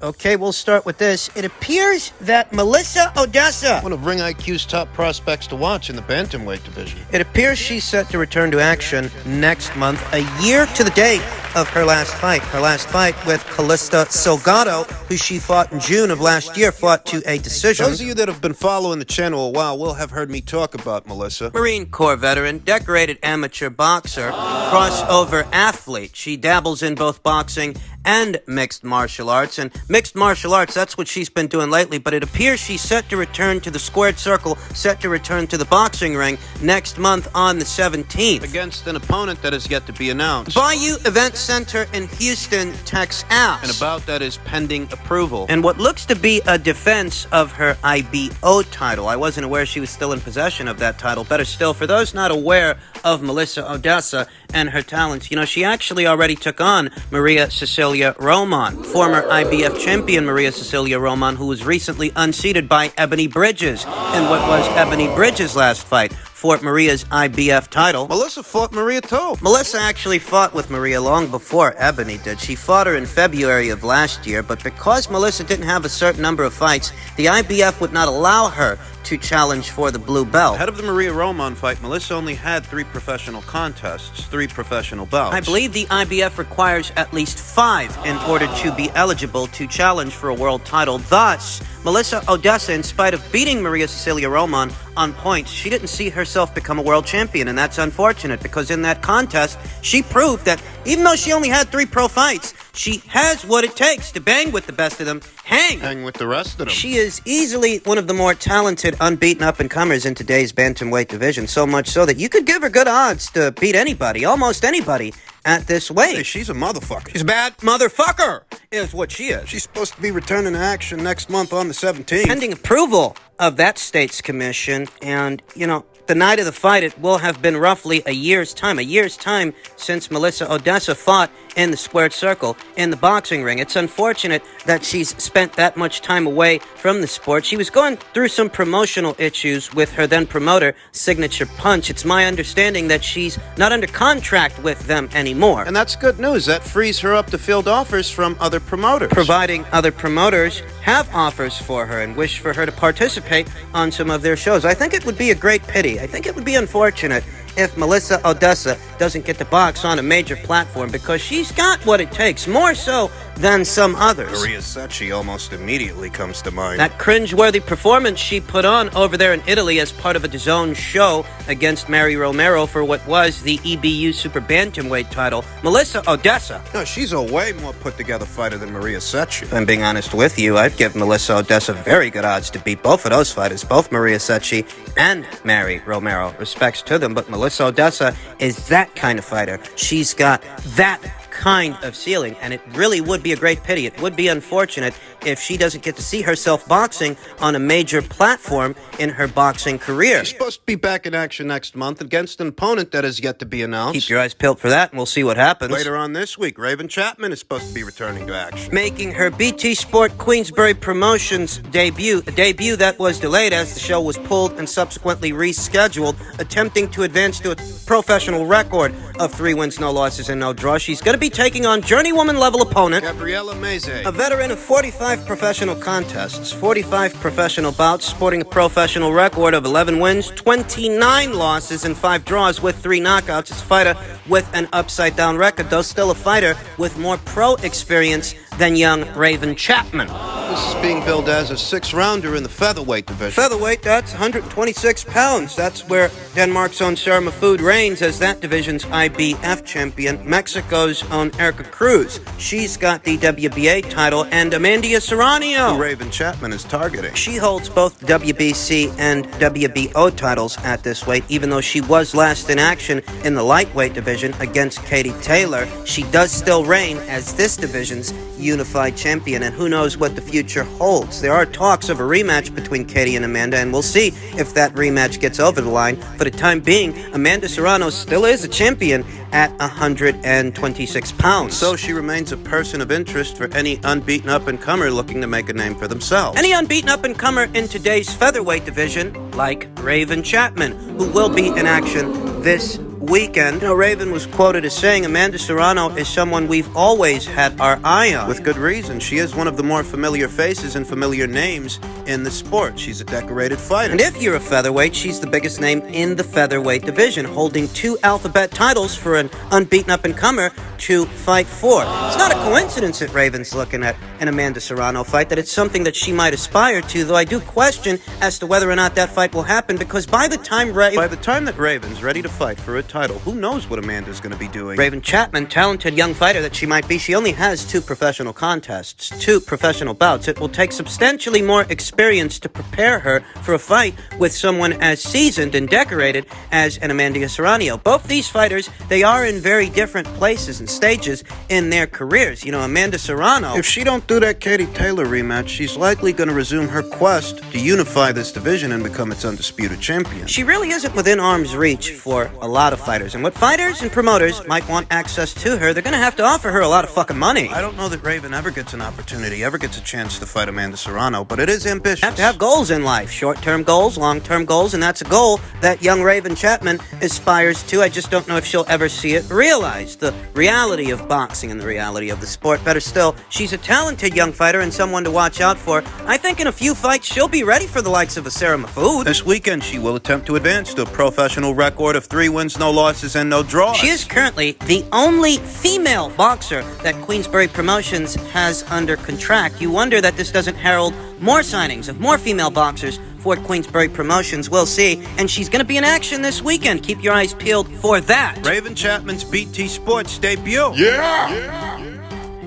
Okay, we'll start with this. It appears that Melissa Odessa, One of Ring IQ's top prospects to watch in the bantamweight division. it appears she's set to return to action next month, a year to the date of her last fight. Her last fight with Calista Salgado, who she fought in June of last year, fought to a decision. Those of you that have been following the channel a while will have heard me talk about Melissa. Marine Corps veteran, decorated amateur boxer, crossover athlete. She dabbles in both boxing and mixed martial arts. And mixed martial arts, that's what she's been doing lately. But it appears she's set to return to the squared circle, set to return to the boxing ring next month on the 17th. Against an opponent that is yet to be announced. Bayou Event Center in Houston, Texas. And about that is pending approval. And what looks to be a defense of her IBO title. I wasn't aware she was still in possession of that title. Better still, for those not aware of Melissa Odessa and her talents, you know, she actually already took on Maria Cecilia Roman, former IBF champion Maria Cecilia Roman, who was recently unseated by Ebony Bridges. And what was Ebony Bridges' last fight? For Maria's IBF title. Melissa fought Maria too. Melissa actually fought with Maria long before Ebony did. She fought her in February of last year, but because Melissa didn't have a certain number of fights, the IBF would not allow her to challenge for the blue belt. Ahead of the Maria Roman fight, Melissa only had 3 professional contests, 3 professional bouts. I believe the IBF requires at least 5 in order to be eligible to challenge for a world title. Thus, Melissa Odessa, in spite of beating Maria Cecilia Roman on points, she didn't see herself become a world champion, and that's unfortunate because in that contest, she proved that even though she only had 3 pro fights, she has what it takes to bang with the best of them, hang with the rest of them. She is easily one of the more talented, unbeaten up-and-comers in today's bantamweight division, so much so that you could give her good odds to beat anybody, almost anybody, at this weight. Hey, she's a motherfucker. She's a bad motherfucker, is what she is. She's supposed to be returning to action next month on the 17th. Pending approval of that state's commission, and, you know, the night of the fight, it will have been roughly a year's time since Melissa Odessa fought in the squared circle in the boxing ring. It's unfortunate that she's spent that much time away from the sport. She was going through some promotional issues with her then promoter, Signature Punch. It's my understanding that she's not under contract with them anymore. And that's good news. That frees her up to field offers from other promoters. Providing other promoters have offers for her and wish for her to participate on some of their shows. I think it would be a great pity. I think it would be unfortunate if Melissa Odessa doesn't get to box on a major platform because she's got what it takes, more so than some others. Maria Secchi almost immediately comes to mind. That cringeworthy performance she put on over there in Italy as part of a DAZN show against Mary Romero for what was the EBU Super Bantamweight title. Melissa Odessa. No, she's a way more put-together fighter than Maria Secchi. If I'm being honest with you, I'd give Melissa Odessa very good odds to beat both of those fighters, both Maria Secchi and Mary Romero. Respects to them, but Melissa Odessa is that kind of fighter. She's got that kind of ceiling, and it really would be a great pity. It would be unfortunate if she doesn't get to see herself boxing on a major platform in her boxing career. She's supposed to be back in action next month against an opponent that is yet to be announced. Keep your eyes peeled for that, and we'll see what happens. Later on this week, Raven Chapman is supposed to be returning to action. Making her BT Sport Queensbury Promotions debut, a debut that was delayed as the show was pulled and subsequently rescheduled, attempting to advance to a professional record of 3 wins, no losses, and no draws. She's going to be taking on journeywoman-level opponent, Mezei, a veteran of 45 professional contests, 45 professional bouts, sporting a professional record of 11 wins, 29 losses, and 5 draws with 3 knockouts. It's a fighter with an upside-down record, though still a fighter with more pro experience than young Raven Chapman. This is being billed as a 6-rounder in the featherweight division. Featherweight, that's 126 pounds. That's where Denmark's own Sarah Mahfoud reigns as that division's IBF champion. Mexico's own Erica Cruz. She's got the WBA title, and Amandia Serrano, who Raven Chapman is targeting. She holds both WBC and WBO titles at this weight, even though she was last in action in the lightweight division against Katie Taylor. She does still reign as this division's unified champion, and who knows what the future holds. There are talks of a rematch between Katie and Amanda, and we'll see if that rematch gets over the line. For the time being, Amanda Serrano still is a champion at 126 pounds. So she remains a person of interest for any unbeaten up-and-comer looking to make a name for themselves. Any unbeaten up-and-comer in today's featherweight division, like Raven Chapman, who will be in action this weekend. You know, Raven was quoted as saying Amanda Serrano is someone we've always had our eye on. With good reason. She is one of the more familiar faces and familiar names in the sport. She's a decorated fighter. And if you're a featherweight, she's the biggest name in the featherweight division, holding 2 alphabet titles for an unbeaten up-and-comer to fight for. It's not a coincidence that Raven's looking at an Amanda Serrano fight, that it's something that she might aspire to, though I do question as to whether or not that fight will happen, because by the time that Raven's ready to fight for a title, who knows what Amanda's going to be doing? Raven Chapman, talented young fighter that she might be, she only has 2 professional contests, 2 professional bouts. It will take substantially more experience to prepare her for a fight with someone as seasoned and decorated as an Amanda Serrano. Both these fighters, they are in very different places and stages in their careers. You know, Amanda Serrano, if she don't do that Katie Taylor rematch, she's likely going to resume her quest to unify this division and become its undisputed champion. She really isn't within arm's reach for a lot of fighters, and what fighters and promoters might want access to her, they're going to have to offer her a lot of fucking money. I don't know that Raven ever gets an opportunity, ever gets a chance to fight Amanda Serrano, but it is ambitious. You have to have goals in life, short-term goals, long-term goals, and that's a goal that young Raven Chapman aspires to. I just don't know if she'll ever see it realized. The reality of boxing and the reality of the sport. Better still, she's a talented young fighter and someone to watch out for. I think in a few fights, she'll be ready for the likes of a Sarah Mahfoud. This weekend, she will attempt to advance to a professional record of 3 wins, no losses, and no draws. She is currently the only female boxer that Queensberry Promotions has under contract. You wonder that this doesn't herald more signings of more female boxers for Queensberry Promotions. We'll see. And she's going to be in action this weekend. Keep your eyes peeled for that. Raven Chapman's BT Sports debut.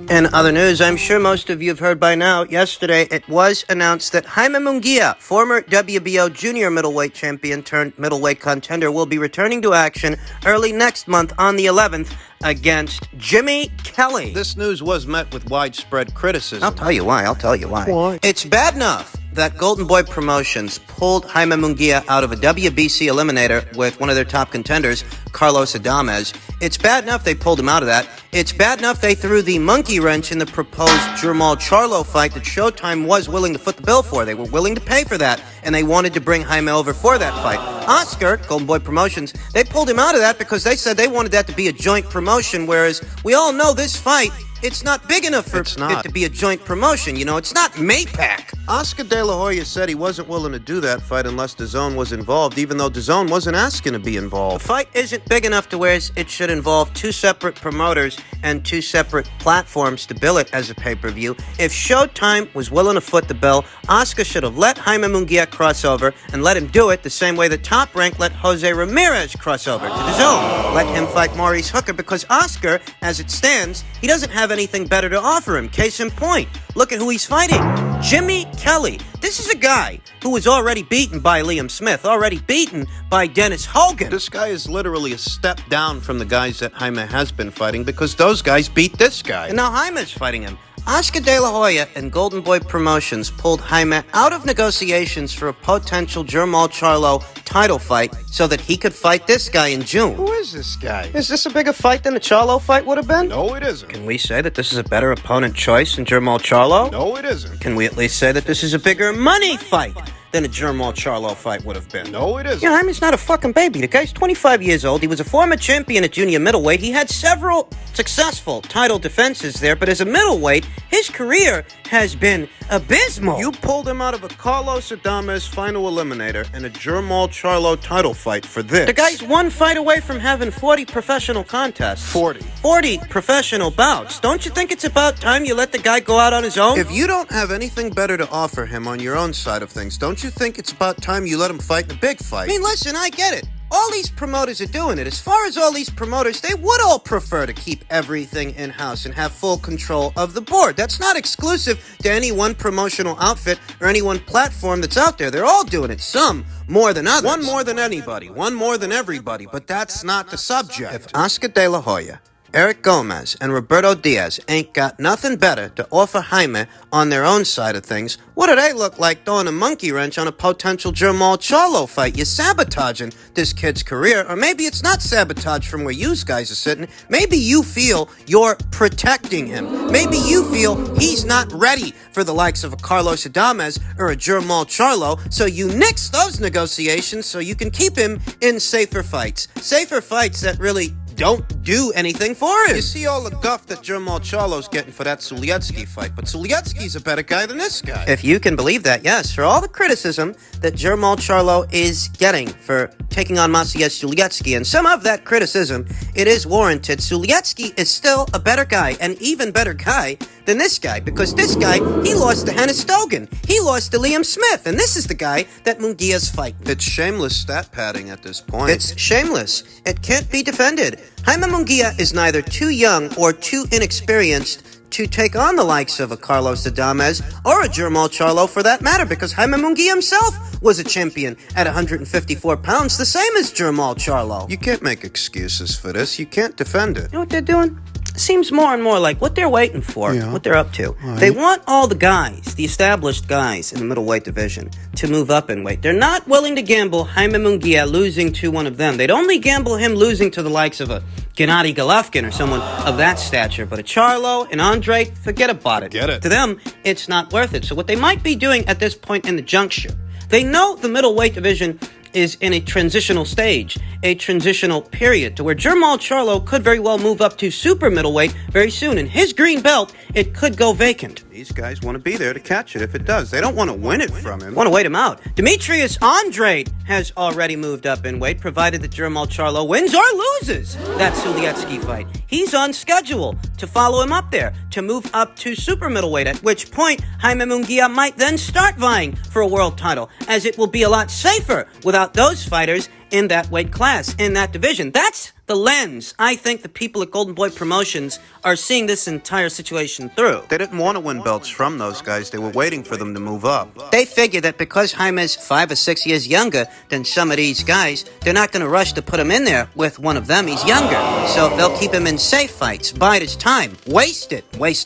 In other news, I'm sure most of you have heard by now, yesterday it was announced that Jaime Munguia, former WBO junior middleweight champion turned middleweight contender, will be returning to action early next month on the 11th against Jimmy Kelly. This news was met with widespread criticism. I'll tell you why. Why? It's bad enough that Golden Boy Promotions pulled Jaime Munguia out of a WBC eliminator with one of their top contenders, Carlos Adames. It's bad enough they pulled him out of that. It's bad enough they threw the monkey wrench in the proposed Jamal Charlo fight that Showtime was willing to foot the bill for. They were willing to pay for that, and they wanted to bring Jaime over for that fight. Oscar, Golden Boy Promotions, they pulled him out of that because they said they wanted that to be a joint promotion, whereas we all know this fight, it's not big enough for it to be a joint promotion. You know, it's not Maypac. Oscar De La Hoya said he wasn't willing to do that fight unless DAZN was involved, even though DAZN wasn't asking to be involved. The fight isn't big enough to where it should involve 2 separate promoters and 2 separate platforms to bill it as a pay-per-view. If Showtime was willing to foot the bill, Oscar should have let Jaime Munguia cross over and let him do it the same way that Top Rank let Jose Ramirez cross over to DAZN. Let him fight Maurice Hooker, because Oscar, as it stands, he doesn't have anything better to offer him. Case in point, look at who he's fighting. Jimmy Kelly. This is a guy who was already beaten by Liam Smith, already beaten by Dennis Hogan. This guy is literally a step down from the guys that Jaime has been fighting, because those guys beat this guy. And now Jaime's fighting him. Oscar De La Hoya and Golden Boy Promotions pulled Jaime out of negotiations for a potential Jamal Charlo title fight so that he could fight this guy in June. Who is this guy? Is this a bigger fight than the Charlo fight would have been? No, it isn't. Can we say that this is a better opponent choice than Jamal Charlo? No, it isn't. Can we at least say that this is a bigger money fight than a Jamal Charlo fight would have been? No, it isn't. You know, Jaime's not a fucking baby. The guy's 25 years old. He was a former champion at junior middleweight. He had several successful title defenses there, but as a middleweight, his career has been abysmal. You pulled him out of a Carlos Adames final eliminator and a Jamal Charlo title fight for this. The guy's 1 fight away from having 40 professional contests. 40 professional bouts. Don't you think it's about time you let the guy go out on his own? If you don't have anything better to offer him on your own side of things, don't you think it's about time you let him fight the big fight? I mean, listen, I get it. All these promoters are doing it. As far as all these promoters, they would all prefer to keep everything in-house and have full control of the board. That's not exclusive to any one promotional outfit or any one platform that's out there. They're all doing it. Some more than others. One more than anybody. One more than everybody. But that's not the subject. If Oscar De La Hoya Eric Gomez and Roberto Diaz ain't got nothing better to offer Jaime on their own side of things, what do they look like throwing a monkey wrench on a potential Jermall Charlo fight? You're sabotaging this kid's career, or maybe it's not sabotage from where you guys are sitting. Maybe you feel you're protecting him. Maybe you feel he's not ready for the likes of a Carlos Adames or a Jermall Charlo, so you nix those negotiations so you can keep him in safer fights. Safer fights that really don't do anything for him. You see all the guff that Jermall Charlo's getting for that Suliecki fight, but Suliecki's a better guy than this guy. If you can believe that, yes. For all the criticism that Jermall Charlo is getting for taking on Maciej Suliecki, and some of that criticism, it is warranted. Suliecki is still a better guy, an even better guy than this guy, because this guy, he lost to Hennis Stogan. He lost to Liam Smith, and this is the guy that Munguia's fighting. It's shameless stat padding at this point. It's shameless. It can't be defended. Jaime Munguia is neither too young or too inexperienced to take on the likes of a Carlos Adames or a Jermall Charlo for that matter, because Jaime Munguia himself was a champion at 154 pounds, the same as Jermall Charlo. You can't make excuses for this. You can't defend it. You know what they're doing? Seems more and more like what they're waiting for, what they're up to. Right. They want all the guys, the established guys in the middleweight division, to move up in weight. They're not willing to gamble Jaime Munguia losing to one of them. They'd only gamble him losing to the likes of a Gennady Golovkin or someone of that stature. But a Charlo, an Andre, forget about it. Forget it. To them, it's not worth it. So what they might be doing at this point in the juncture, they know the middleweight division is in a transitional stage, a transitional period, to where Jermall Charlo could very well move up to super middleweight very soon. And his green belt, it could go vacant. These guys want to be there to catch it if it does. They don't want to win it from him. Want to wait him out. Demetrius Andrade has already moved up in weight, provided that Jermall Charlo wins or loses that Suliecki fight. He's on schedule to follow him up there, to move up to super middleweight, at which point Jaime Munguia might then start vying for a world title, as it will be a lot safer without those fighters in that weight class, in that division. That's the lens I think the people at Golden Boy Promotions are seeing this entire situation through. They didn't want to win belts from those guys. They were waiting for them to move up. They figure that because Jaime's 5 or 6 years younger than some of these guys, they're not going to rush to put him in there with one of them. He's younger. So they'll keep him in safe fights, bide his time, waste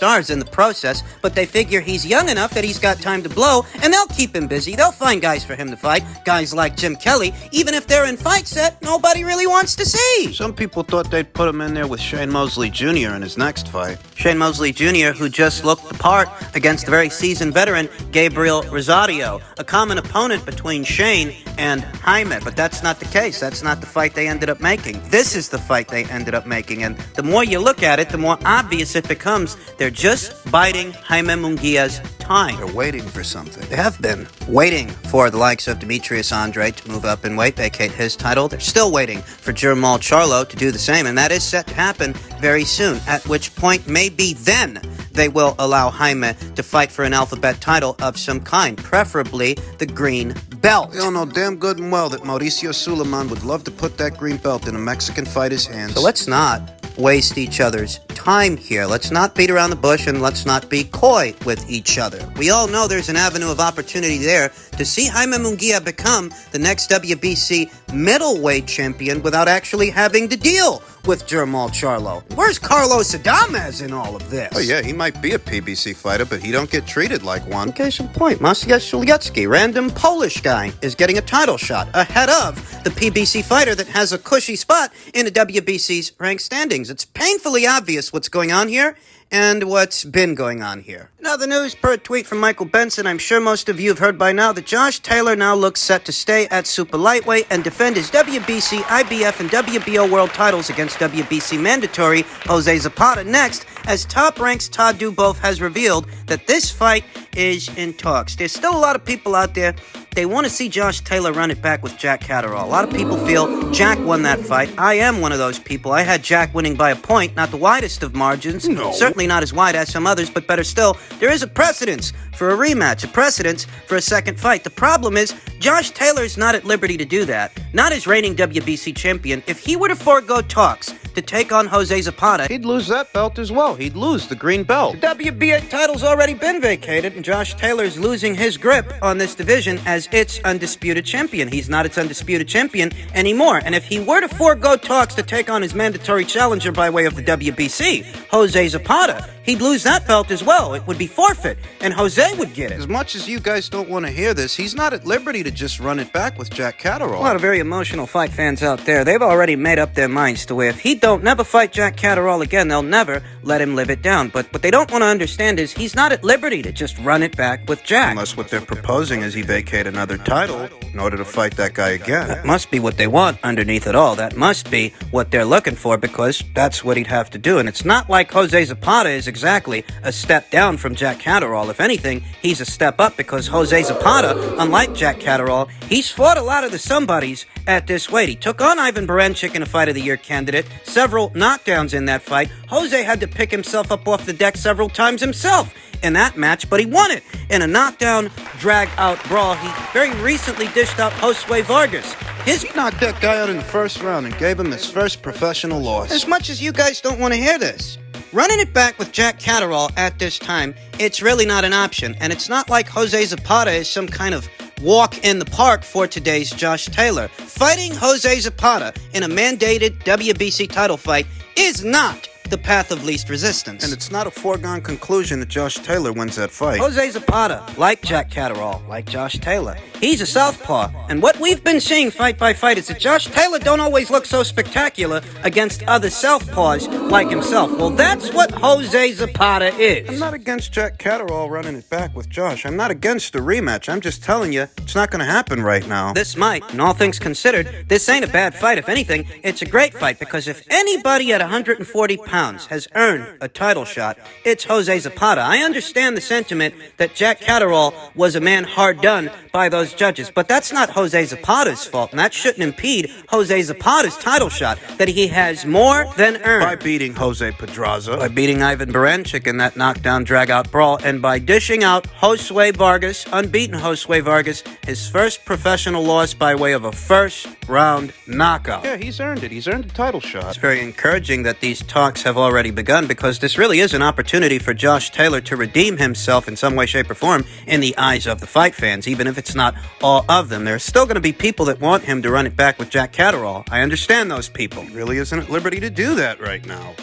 ours in the process, but they figure he's young enough that he's got time to blow, and they'll keep him busy. They'll find guys for him to fight, guys like Jim Kelly, even if they're in fights that nobody really wants to see. Some people thought they'd put him in there with Shane Mosley Jr. in his next fight. Shane Mosley Jr., who just looked the part against the very seasoned veteran Gabriel Rosario, a common opponent between Shane and Jaime, but that's not the case. That's not the fight they ended up making. This is the fight they ended up making, and the more you look at it, the more obvious it becomes. They're just biding Jaime Munguia's time. They're waiting for something. They have been waiting for the likes of Demetrius Andrade to move up in weight, vacate his title. They're still waiting for Jermall Charlo to do the same, and that is set to happen very soon, at which point maybe then they will allow Jaime to fight for an alphabet title of some kind, preferably the green belt. They all know damn good and well that Mauricio Suleiman would love to put that green belt in a Mexican fighter's hands. So let's not waste each other's time here. Let's not beat around the bush, and let's not be coy with each other. We all know there's an avenue of opportunity there to see Jaime Munguia become the next WBC middleweight champion without actually having to deal with Jermall Charlo. Where's Carlos Adames in all of this? Oh yeah, he might be a PBC fighter, but he don't get treated like one. Case in point, Maciej Suliecki, random Polish guy, is getting a title shot ahead of the PBC fighter that has a cushy spot in the WBC's ranked standings. It's painfully obvious what's going on here and what's been going on here. In other news, per a tweet from Michael Benson, I'm sure most of you have heard by now that Josh Taylor now looks set to stay at super lightweight and defend his WBC, IBF, and WBO world titles against WBC mandatory Jose Zepada next, as Top Rank's Todd Duboff has revealed that this fight is in talks. There's still a lot of people out there, they want to see Josh Taylor run it back with Jack Catterall. A lot of people feel Jack won that fight. I am one of those people. I had Jack winning by a point, not the widest of margins. No. Certainly not as wide as some others, but better still, there is a precedence for a rematch, a precedence for a second fight. The problem is, Josh Taylor's not at liberty to do that, not as reigning WBC champion. If he were to forego talks to take on Jose Zepada, He'd lose that belt as well. He'd lose the green belt. the WBA title's already been vacated, and Josh Taylor's losing his grip on this division as its undisputed champion. He's not its undisputed champion anymore. And if he were to forego talks to take on his mandatory challenger by way of the WBC, Jose Zepada, he'd lose that belt as well. It would be forfeit, and Jose would get it. As much as you guys don't want to hear this, he's not at liberty to just run it back with Jack Catterall. A lot of very emotional fight fans out there, they've already made up their minds to where if he don't never fight Jack Catterall again, they'll never let him live it down. But what they don't want to understand is he's not at liberty to just run it back with Jack. Unless what they're proposing is he vacate another title in order to fight that guy again. That must be what they want underneath it all. That must be what they're looking for, because that's what he'd have to do. And it's not like Jose Zepada is exactly a step down from Jack Catterall. If anything, he's a step up, because Jose Zepada, unlike Jack Catterall, he's fought a lot of the somebodies at this weight. He took on Ivan Baranchyk in a Fight of the Year candidate, several knockdowns in that fight. Jose had to pick himself up off the deck several times himself in that match, but he won it in a knockdown, drag-out brawl. He very recently dished out Josue Vargas. He knocked that guy out in the first round and gave him his first professional loss. As much as you guys don't want to hear this, running it back with Jack Catterall at this time, it's really not an option. And it's not like Jose Zepada is some kind of walk in the park for today's Josh Taylor. Fighting Jose Zepada in a mandated WBC title fight is not the path of least resistance. And it's not a foregone conclusion that Josh Taylor wins that fight. Jose Zepada, like Jack Catterall, like Josh Taylor, he's a southpaw. And what we've been seeing fight by fight is that Josh Taylor don't always look so spectacular against other southpaws like himself. Well, that's what Jose Zepada is. I'm not against Jack Catterall running it back with Josh. I'm not against a rematch. I'm just telling you, it's not going to happen right now. This might, and all things considered, this ain't a bad fight. If anything, it's a great fight, because if anybody at 140 pounds has earned a title shot, it's Jose Zepada. I understand the sentiment that Jack Catterall was a man hard done by those judges, but that's not Jose Zapada's fault, and that shouldn't impede Jose Zapada's title shot that he has more than earned. By beating Jose Pedraza. By beating Ivan Baranchyk in that knockdown, drag-out brawl, and by dishing out Josue Vargas, unbeaten Josue Vargas, his first professional loss by way of a first-round knockout. Yeah, he's earned it. He's earned a title shot. It's very encouraging that these talks have already begun, because this really is an opportunity for Josh Taylor to redeem himself in some way, shape, or form in the eyes of the fight fans. Even if it's not all of them, there's still going to be people that want him to run it back with Jack Catterall. I understand those people. He really isn't at liberty to do that right now.